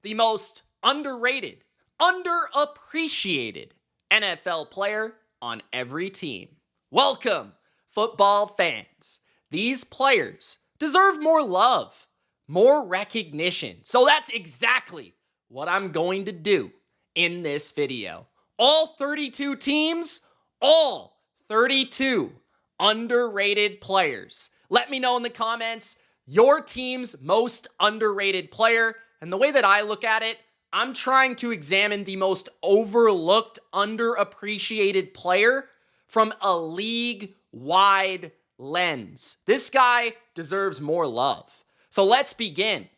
the most underrated, underappreciated NFL player on every team. Welcome, football fans. These players deserve more love, more recognition. So that's exactly what I'm going to do in this video. All 32 teams, all 32 underrated players. Let me know in the comments your team's most underrated player. And the way that I look at it, I'm trying to examine the most overlooked, underappreciated player from a league-wide lens. This guy deserves more love. So let's begin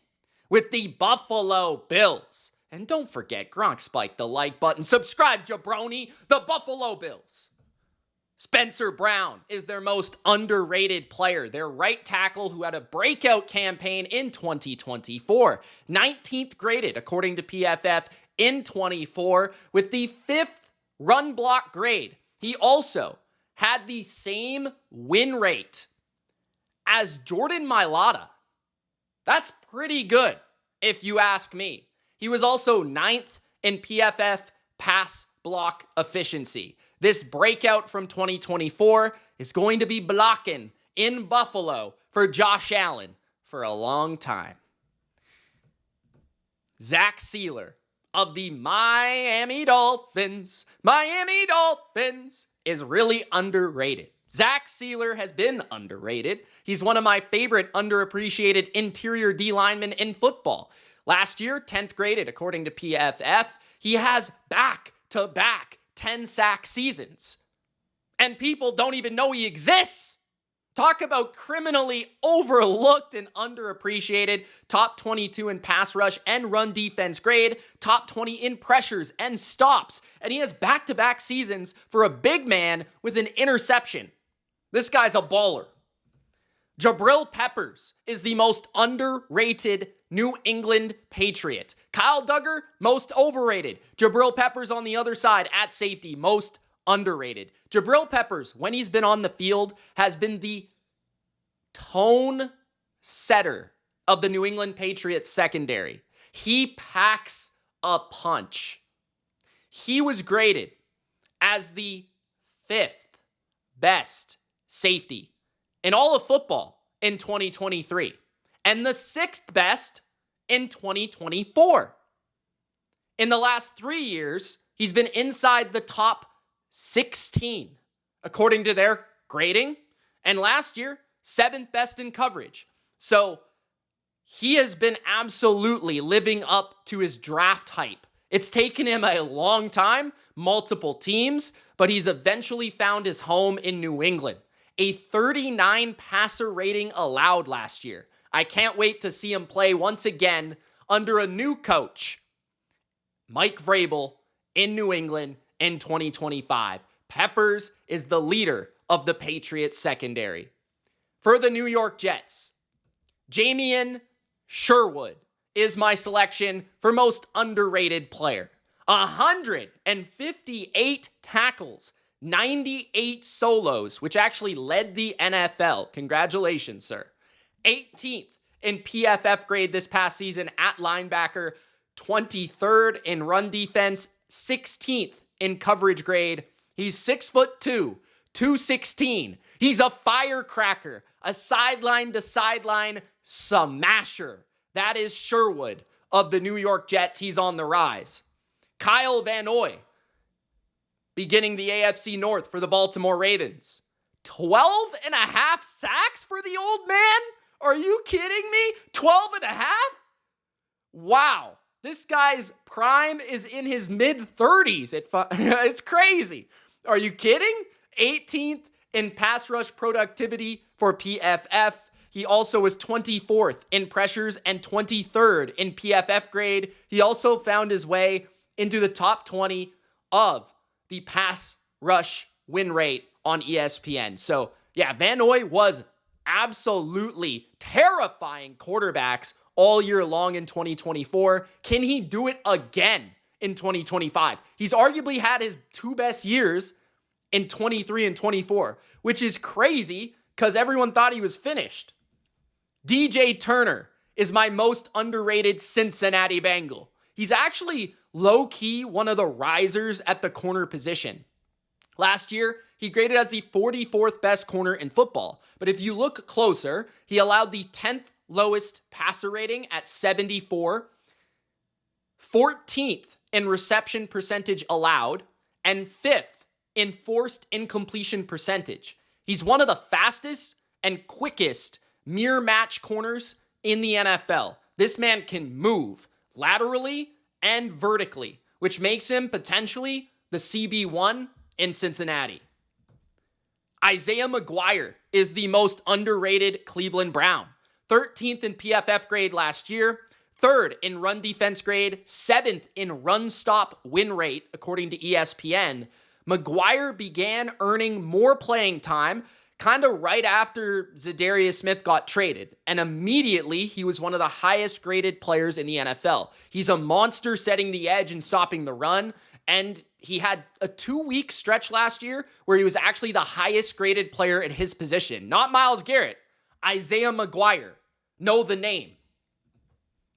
with the Buffalo Bills. And don't forget, Gronk spiked the like button. Subscribe, jabroni. The Buffalo Bills. Spencer Brown is their most underrated player. Their right tackle who had a breakout campaign in 2024. 19th graded, according to PFF, in 24 with the 5th run block grade. He also had the same win rate as Jordan Mailata. That's pretty good, if you ask me. He was also 9th in PFF pass block efficiency. This breakout from 2024 is going to be blocking in Buffalo for Josh Allen for a long time. Zach Sealer of the Miami Dolphins is really underrated. Zach Sealer has been underrated. He's one of my favorite underappreciated interior D linemen in football. Last year, 10th graded, according to PFF. He has back-to-back 10-sack seasons. And people don't even know he exists. Talk about criminally overlooked and underappreciated. Top 22 in pass rush and run defense grade. Top 20 in pressures and stops. And he has back-to-back seasons for a big man with an interception. This guy's a baller. Jabril Peppers is the most underrated New England Patriot. Kyle Duggar, most overrated. Jabril Peppers on the other side at safety, most underrated. Jabril Peppers, when he's been on the field, has been the tone setter of the New England Patriots secondary. He packs a punch. He was graded as the 5th best safety in all of football in 2023 and the 6th best in 2024. In the last 3 years, he's been inside the top 16 according to their grading, and last year, 7th best in coverage. So he has been absolutely living up to his draft hype. It's taken him a long time, multiple teams, but he's eventually found his home in New England. A 39 passer rating allowed last year. I can't wait to see him play once again under a new coach, Mike Vrabel, in New England in 2025. Peppers is the leader of the Patriots secondary. For the New York Jets, Jamien Sherwood is my selection for most underrated player. 158 tackles, 98 solos, which actually led the NFL. Congratulations, sir. 18th in PFF grade this past season at linebacker, 23rd in run defense, 16th in coverage grade. He's 6'2", 216. He's a firecracker, a sideline-to-sideline smasher. That is Sherwood of the New York Jets. He's on the rise. Kyle Van Noy, beginning the AFC North for the Baltimore Ravens. 12 and a half sacks for the old man? Are you kidding me? 12 and a half? Wow. This guy's prime is in his mid-30s. It's crazy. Are you kidding? 18th in pass rush productivity for PFF. He also was 24th in pressures and 23rd in PFF grade. He also found his way into the top 20 of the pass rush win rate on ESPN. So, yeah, Van Noy was absolutely terrifying quarterbacks all year long in 2024. Can he do it again in 2025? He's arguably had his 2 best years in 23 and 24, which is crazy because everyone thought he was finished. DJ Turner is my most underrated Cincinnati Bengal. He's actually low-key one of the risers at the corner position. Last year, he graded as the 44th best corner in football. But if you look closer, he allowed the 10th lowest passer rating at 74, 14th in reception percentage allowed, and 5th in forced incompletion percentage. He's one of the fastest and quickest mirror match corners in the NFL. This man can move laterally and vertically, which makes him potentially the CB1 in Cincinnati. Isaiah McGuire is the most underrated Cleveland Brown. 13th in PFF grade last year, 3rd in run defense grade, 7th in run stop win rate, according to ESPN. McGuire began earning more playing time kind of right after Zadarius Smith got traded, and immediately he was one of the highest graded players in the NFL. He's a monster setting the edge and stopping the run, and he had a 2-week stretch last year where he was actually the highest graded player at his position. Not Myles Garrett, Isaiah McGuire. Know the name.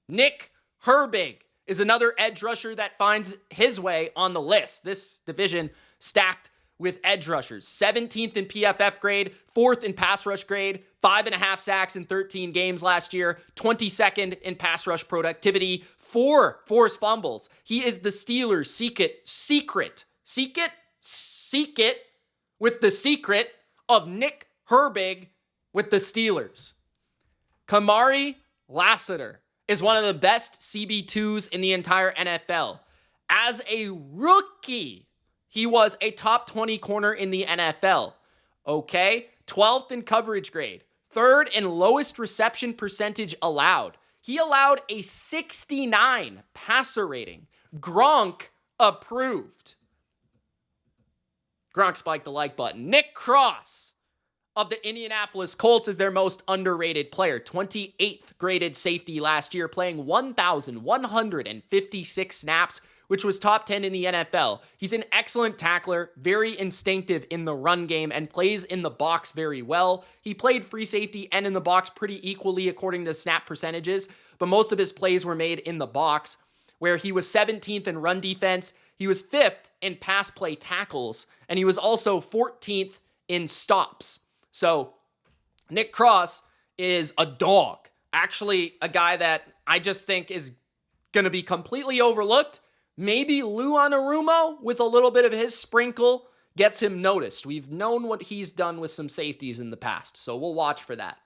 Nick Herbig is another edge rusher that finds his way on the list. This division stacked with edge rushers. 17th in PFF grade, 4th in pass rush grade, 5.5 sacks in 13 games last year, 22nd in pass rush productivity, 4 forced fumbles. He is the Steelers' seek it with the secret of Nick Herbig with the Steelers. Kamari Lassiter is one of the best CB2s in the entire NFL. As a rookie, he was a top 20 corner in the NFL. Okay? 12th in coverage grade. 3rd in lowest reception percentage allowed. He allowed a 69 passer rating. Gronk approved. Gronk spiked the like button. Nick Cross of the Indianapolis Colts is their most underrated player. 28th graded safety last year, playing 1,156 snaps, which was top 10 in the NFL. He's an excellent tackler, very instinctive in the run game, and plays in the box very well. He played free safety and in the box pretty equally according to snap percentages, but most of his plays were made in the box, where he was 17th in run defense, he was 5th in pass play tackles, and he was also 14th in stops. So Nick Cross is a dog. Actually, a guy that I just think is going to be completely overlooked. Maybe Lou Anarumo, with a little bit of his sprinkle, gets him noticed. We've known what he's done with some safeties in the past, so we'll watch for that.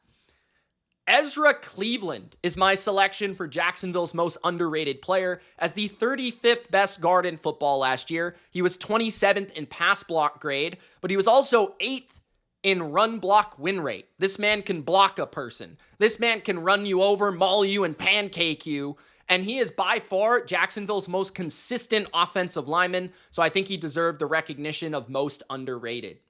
Ezra Cleveland is my selection for Jacksonville's most underrated player. As the 35th best guard in football last year, he was 27th in pass block grade, but he was also 8th in run block win rate. This man can block a person. This man can run you over, maul you, and pancake you. And he is by far Jacksonville's most consistent offensive lineman, so I think he deserved the recognition of most underrated.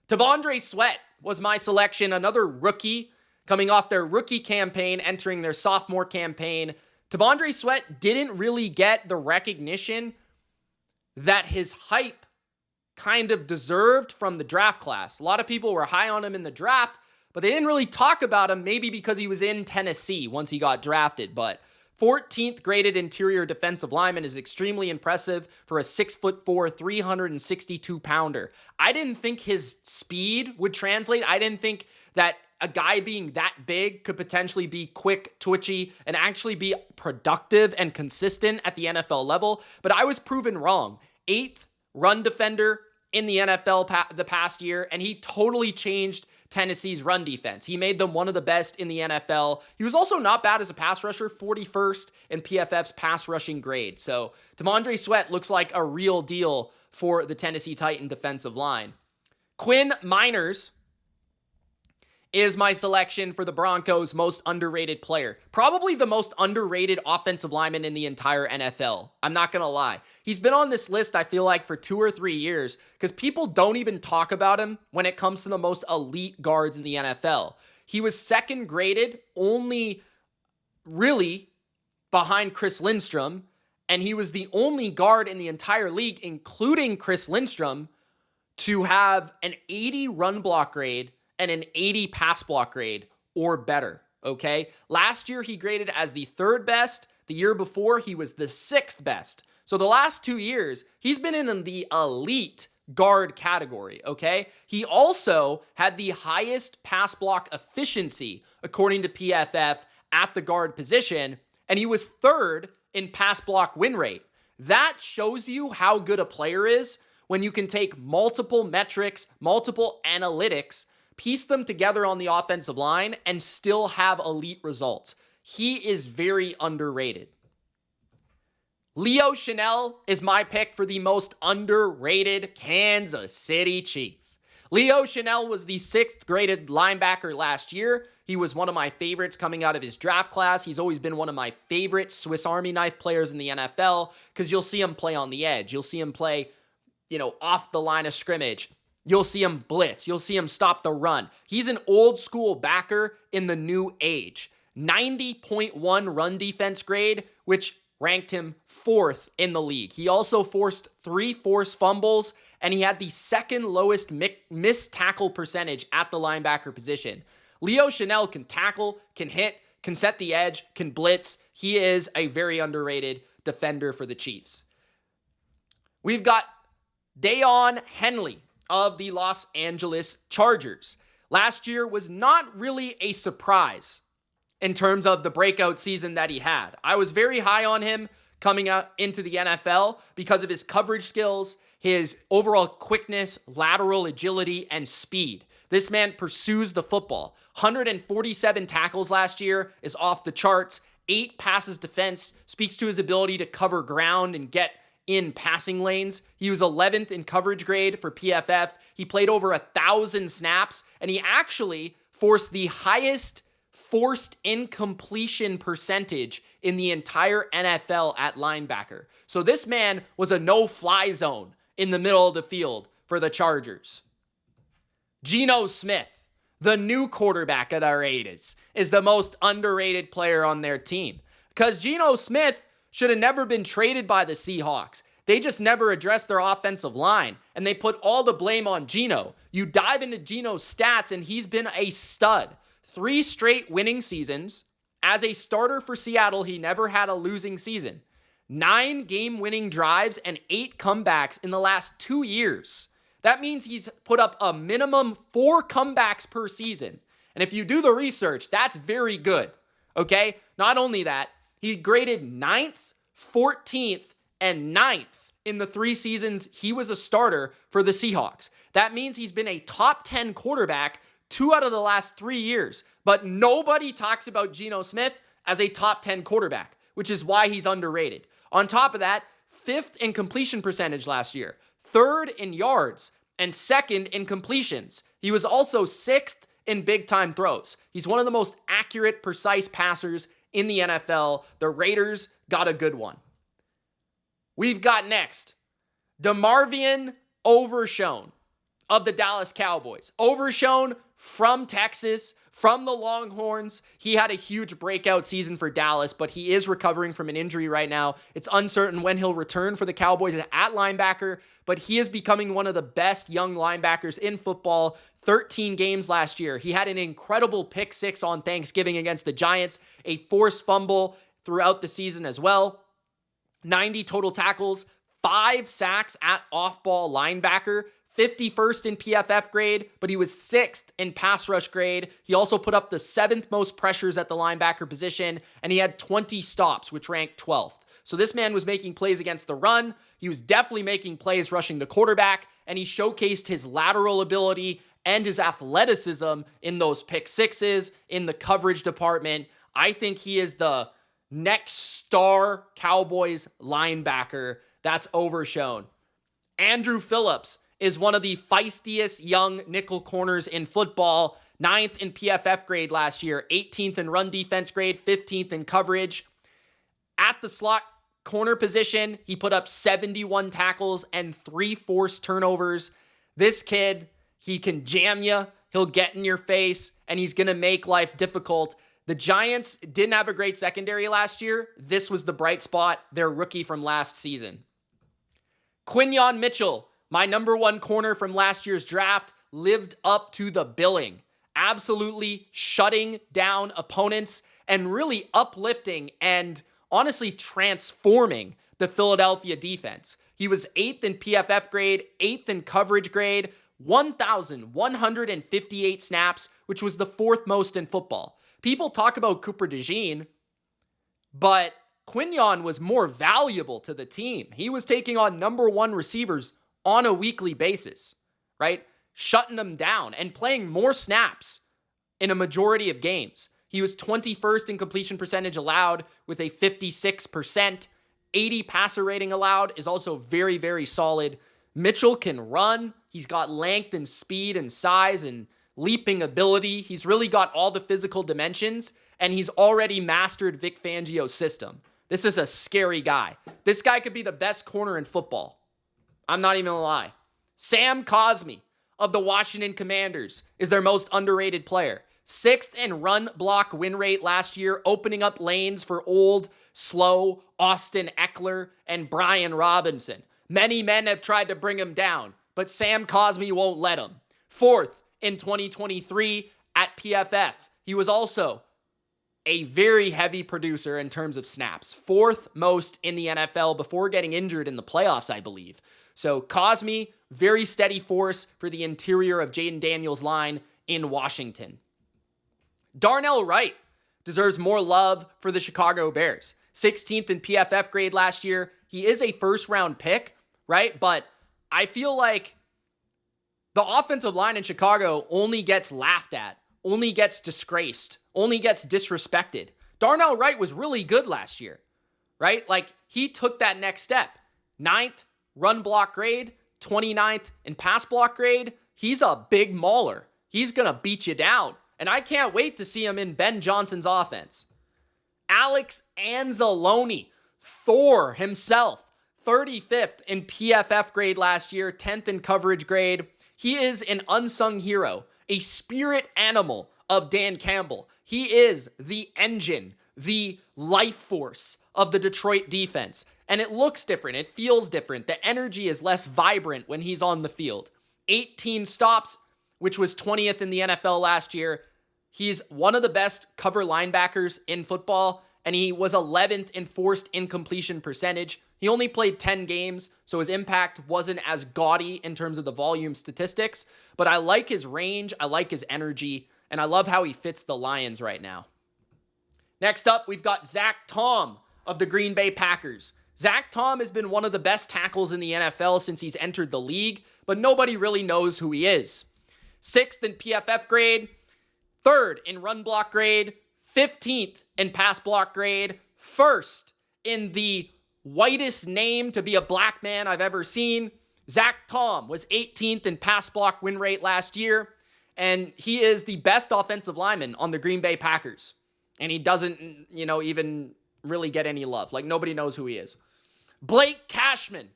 T'Vondre Sweat was my selection, another rookie coming off their rookie campaign, entering their sophomore campaign. T'Vondre Sweat didn't really get the recognition that his hype kind of deserved from the draft class. A lot of people were high on him in the draft, but they didn't really talk about him, maybe because he was in Tennessee once he got drafted, but 14th graded interior defensive lineman is extremely impressive for a 6'4", 362-pounder. I didn't think his speed would translate. I didn't think that a guy being that big could potentially be quick, twitchy, and actually be productive and consistent at the NFL level, but I was proven wrong. 8th run defender in the NFL the past year, and he totally changed Tennessee's run defense. He made them one of the best in the NFL. He was also not bad as a pass rusher, 41st in PFF's pass rushing grade. So T'Vondre Sweat looks like a real deal for the Tennessee Titan defensive line. Quinn Miners is my selection for the Broncos' most underrated player. Probably the most underrated offensive lineman in the entire NFL. I'm not going to lie. He's been on this list, I feel like, for 2 or 3 years because people don't even talk about him when it comes to the most elite guards in the NFL. He was second graded, only really behind Chris Lindstrom, and he was the only guard in the entire league, including Chris Lindstrom, to have an 80 run block grade and an 80 pass block grade or better. okay? Last year, he graded as the 3rd best. The year before, he was the 6th best. So the last 2 years, he's been in the elite guard category, okay? He also had the highest pass block efficiency, according to PFF, at the guard position, and he was 3rd in pass block win rate. That shows you how good a player is when you can take multiple metrics, multiple analytics, piece them together on the offensive line, and still have elite results. He is very underrated. Leo Chenal is my pick for the most underrated Kansas City Chief. Leo Chenal was the 6th graded linebacker last year. He was one of my favorites coming out of his draft class. He's always been one of my favorite Swiss Army knife players in the NFL because you'll see him play on the edge. You'll see him play, off the line of scrimmage. You'll see him blitz. You'll see him stop the run. He's an old school backer in the new age. 90.1 run defense grade, which ranked him 4th in the league. He also forced 3 forced fumbles, and he had the 2nd lowest missed tackle percentage at the linebacker position. Leo Chenal can tackle, can hit, can set the edge, can blitz. He is a very underrated defender for the Chiefs. We've got Deion Henley of the Los Angeles Chargers. Last year was not really a surprise in terms of the breakout season that he had. I was very high on him coming out into the NFL because of his coverage skills, his overall quickness, lateral agility, and speed. This man pursues the football. 147 tackles last year is off the charts. 8 passes defense, speaks to his ability to cover ground and get in passing lanes. He was 11th in coverage grade for PFF. He played over 1,000 snaps, and he actually forced the highest forced incompletion percentage in the entire NFL at linebacker. So this man was a no-fly zone in the middle of the field for the Chargers. Geno Smith, the new quarterback of the Raiders, is the most underrated player on their team because Geno Smith should have never been traded by the Seahawks. They just never addressed their offensive line, and they put all the blame on Geno. You dive into Geno's stats, and he's been a stud. 3 straight winning seasons. As a starter for Seattle, he never had a losing season. 9 game-winning drives and 8 comebacks in the last 2 years. That means he's put up a minimum 4 comebacks per season. And if you do the research, that's very good. Okay? Not only that, he graded 9th, 14th, and 9th in the 3 seasons he was a starter for the Seahawks. That means he's been a top 10 quarterback 2 out of the last 3 years. But nobody talks about Geno Smith as a top 10 quarterback, which is why he's underrated. On top of that, 5th in completion percentage last year, 3rd in yards, and 2nd in completions. He was also 6th in big-time throws. He's one of the most accurate, precise passers in the NFL. The Raiders got a good one. We've got next, DeMarvion Overshown of the Dallas Cowboys. Overshown from Texas, from the Longhorns. He had a huge breakout season for Dallas, but he is recovering from an injury right now. It's uncertain when he'll return for the Cowboys at linebacker, but he is becoming one of the best young linebackers in football. 13 games last year. He had an incredible pick 6 on Thanksgiving against the Giants, a forced fumble throughout the season as well. 90 total tackles, 5 sacks at off-ball linebacker, 51st in PFF grade, but he was 6th in pass rush grade. He also put up the 7th most pressures at the linebacker position, and he had 20 stops, which ranked 12th. So this man was making plays against the run. He was definitely making plays rushing the quarterback, and he showcased his lateral ability and his athleticism in those pick 6s, in the coverage department. I think he is the next star Cowboys linebacker that's overshown. Andrew Phillips is one of the feistiest young nickel corners in football. 9th in PFF grade last year, 18th in run defense grade, 15th in coverage. At the slot corner position, he put up 71 tackles and 3 forced turnovers. This kid, he can jam you, he'll get in your face, and he's going to make life difficult. The Giants didn't have a great secondary last year. This was the bright spot, their rookie from last season. Quinyon Mitchell, my number 1 corner from last year's draft, lived up to the billing. absolutely shutting down opponents and really uplifting and honestly transforming the Philadelphia defense. He was 8th in PFF grade, 8th in coverage grade, 1,158 snaps, which was the 4th most in football. People talk about Cooper DeJean, but Quinyon was more valuable to the team. He was taking on number 1 receivers on a weekly basis, right? Shutting them down and playing more snaps in a majority of games. He was 21st in completion percentage allowed with a 56%. 80 passer rating allowed is also very, very solid. Mitchell can run. He's got length and speed and size and leaping ability. He's really got all the physical dimensions, and he's already mastered Vic Fangio's system. This is a scary guy. This guy could be the best corner in football. I'm not even gonna lie. Sam Cosmi of the Washington Commanders is their most underrated player. 6th in run block win rate last year, opening up lanes for old, slow Austin Eckler and Brian Robinson. Many men have tried to bring him down, but Sam Cosmi won't let him. 4th in 2023 at PFF. He was also a very heavy producer in terms of snaps. 4th most in the NFL before getting injured in the playoffs, I believe. So Cosmi, very steady force for the interior of Jaden Daniels' line in Washington. Darnell Wright deserves more love for the Chicago Bears. 16th in PFF grade last year. He is a first-round pick, right? But I feel like the offensive line in Chicago only gets laughed at, only gets disgraced, only gets disrespected. Darnell Wright was really good last year, right? Like, he took that next step. 9th run block grade, 29th in pass block grade. He's a big mauler. He's going to beat you down. And I can't wait to see him in Ben Johnson's offense. Alex Anzalone, Thor himself, 35th in PFF grade last year, 10th in coverage grade. He is an unsung hero, a spirit animal of Dan Campbell. He is the engine, the life force of the Detroit defense. And it looks different. It feels different. The energy is less vibrant when he's on the field. 18 stops, which was 20th in the NFL last year. He's one of the best cover linebackers in football, and he was 11th in forced incompletion percentage. He only played 10 games, so his impact wasn't as gaudy in terms of the volume statistics, but I like his range, I like his energy, and I love how he fits the Lions right now. Next up, we've got Zach Tom of the Green Bay Packers. Zach Tom has been one of the best tackles in the NFL since he's entered the league, but nobody really knows who he is. 6th in PFF grade, 3rd in run block grade, 15th in pass block grade, 1st in the whitest name to be a black man I've ever seen. Zach Tom was 18th in pass block win rate last year, and he is the best offensive lineman on the Green Bay Packers. And he doesn't, even really get any love. Like, nobody knows who he is. Blake Cashman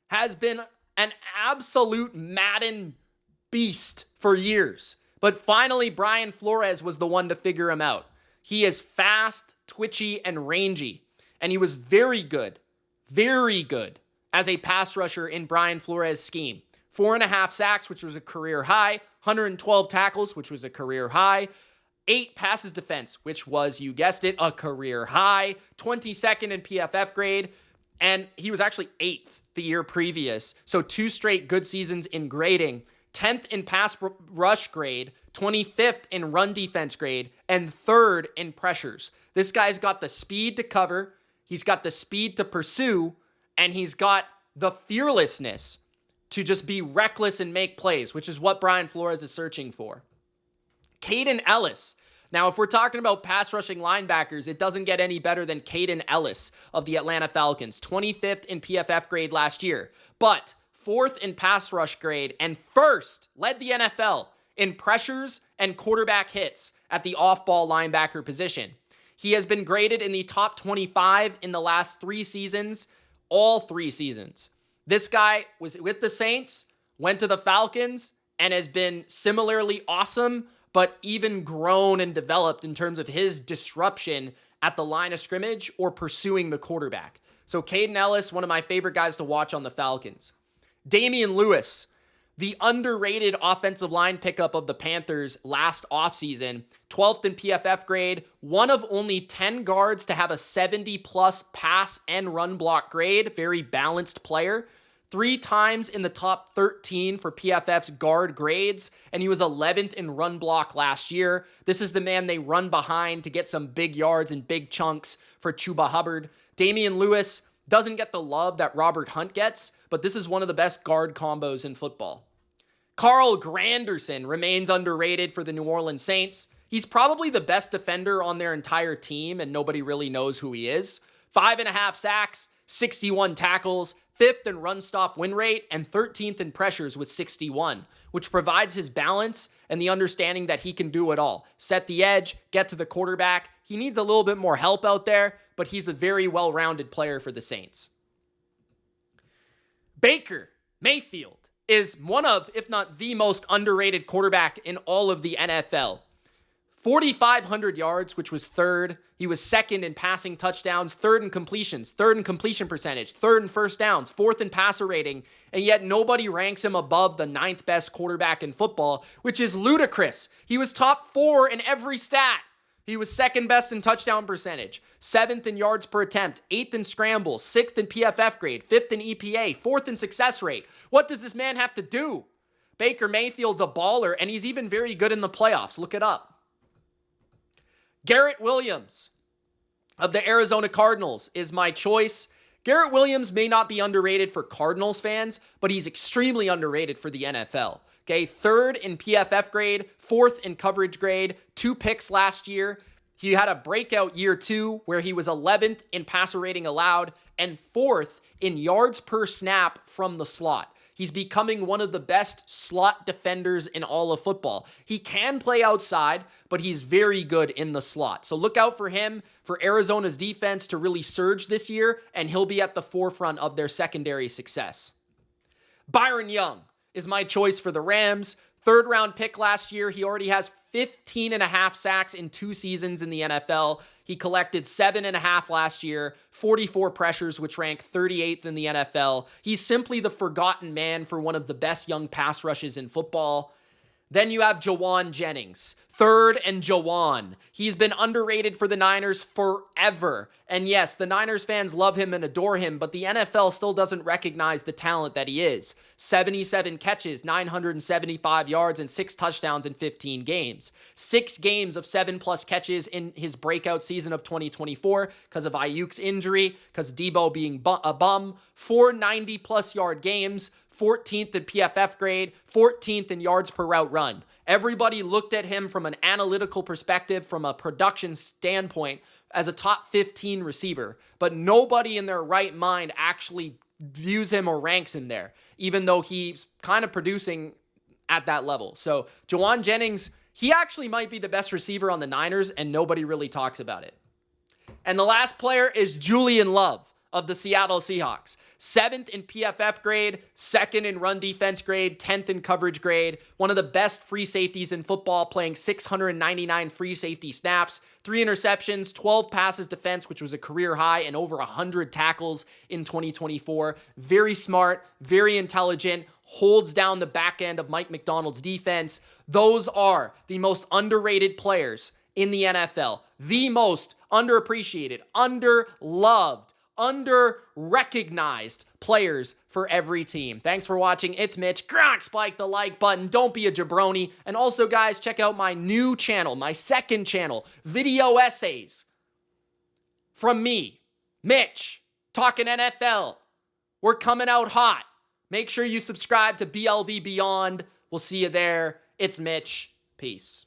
has been an absolute Madden beast for years. But finally, Brian Flores was the one to figure him out. He is fast, twitchy, and rangy. And he was very good as a pass rusher in Brian Flores' scheme. 4.5 sacks, which was a career high. 112 tackles, which was a career high. 8 passes defense, which was, you guessed it, a career high. 22nd in PFF grade. And he was actually 8th the year previous. So 2 straight good seasons in grading. 10th in pass rush grade, 25th in run defense grade, and 3rd in pressures. This guy's got the speed to cover, he's got the speed to pursue, and he's got the fearlessness to just be reckless and make plays, which is what Brian Flores is searching for. Caden Ellis. Now, if we're talking about pass rushing linebackers, it doesn't get any better than Caden Ellis of the Atlanta Falcons, 25th in PFF grade last year. But 4th in pass rush grade, and 1st, led the NFL in pressures and quarterback hits at the off-ball linebacker position. He has been graded in the top 25 in the last 3 seasons, all 3 seasons. This guy was with the Saints, went to the Falcons, and has been similarly awesome, but even grown and developed in terms of his disruption at the line of scrimmage or pursuing the quarterback. So Caden Ellis, one of my favorite guys to watch on the Falcons. Damian Lewis, the underrated offensive line pickup of the Panthers last offseason, 12th in PFF grade, one of only 10 guards to have a 70-plus pass and run block grade, very balanced player. 3 times in the top 13 for PFF's guard grades, and he was 11th in run block last year. This is the man they run behind to get some big yards and big chunks for Chuba Hubbard. Damian Lewis doesn't get the love that Robert Hunt gets, but this is one of the best guard combos in football. Carl Granderson remains underrated for the New Orleans Saints. He's probably the best defender on their entire team, and nobody really knows who he is. 5.5 sacks, 61 tackles, 5th in run stop win rate, and 13th in pressures with 61, which provides his balance and the understanding that he can do it all. Set the edge, get to the quarterback. He needs a little bit more help out there, but he's a very well-rounded player for the Saints. Baker Mayfield is one of, if not the most underrated quarterback in all of the NFL. 4,500 yards, which was 3rd. He was 2nd in passing touchdowns, 3rd in completions, 3rd in completion percentage, 3rd in first downs, 4th in passer rating, and yet nobody ranks him above the 9th best quarterback in football, which is ludicrous. He was top 4 in every stat. He was 2nd best in touchdown percentage, 7th in yards per attempt, 8th in scrambles, 6th in PFF grade, 5th in EPA, 4th in success rate. What does this man have to do? Baker Mayfield's a baller, and he's even very good in the playoffs. Look it up. Garrett Williams of the Arizona Cardinals is my choice. Garrett Williams may not be underrated for Cardinals fans, but he's extremely underrated for the NFL. Okay, 3rd in PFF grade, 4th in coverage grade, 2 picks last year. He had a breakout year 2 where he was 11th in passer rating allowed and 4th in yards per snap from the slot. He's becoming one of the best slot defenders in all of football. He can play outside, but he's very good in the slot. So look out for him, for Arizona's defense to really surge this year, and he'll be at the forefront of their secondary success. Byron Young is my choice for the Rams. 3rd round pick last year. He already has 15.5 sacks in 2 seasons in the NFL. He collected 7.5 last year, 44 pressures, which ranked 38th in the NFL. He's simply the forgotten man for one of the best young pass rushes in football. Then you have Jawan Jennings, 3rd and Jawan. He's been underrated for the Niners forever. And yes, the Niners fans love him and adore him, but the NFL still doesn't recognize the talent that he is. 77 catches, 975 yards, and 6 touchdowns in 15 games. 6 games of 7+ catches in his breakout season of 2024 because of Ayuk's injury, because Debo being a bum. 4 90+ yard games, 14th in PFF grade, 14th in yards per route run. Everybody looked at him from an analytical perspective, from a production standpoint, as a top 15 receiver, but nobody in their right mind actually views him or ranks him there, even though he's kind of producing at that level. So Jawan Jennings, he actually might be the best receiver on the Niners, and nobody really talks about it. And the last player is Julian Love of the Seattle Seahawks. 7th in PFF grade, 2nd in run defense grade, 10th in coverage grade. One of the best free safeties in football, playing 699 free safety snaps, 3 interceptions, 12 passes defense, which was a career high, and over 100 tackles in 2024. Very smart, very intelligent, holds down the back end of Mike McDonald's defense. Those are the most underrated players in the NFL. The most underappreciated, underloved, under-recognized players for every team. Thanks for watching. It's Mitch. Spike the like button. Don't be a jabroni. And also, guys, check out my new channel, my 2nd channel, video essays from me, Mitch, talking NFL. We're coming out hot. Make sure you subscribe to BLV Beyond. We'll see you there. It's Mitch. Peace.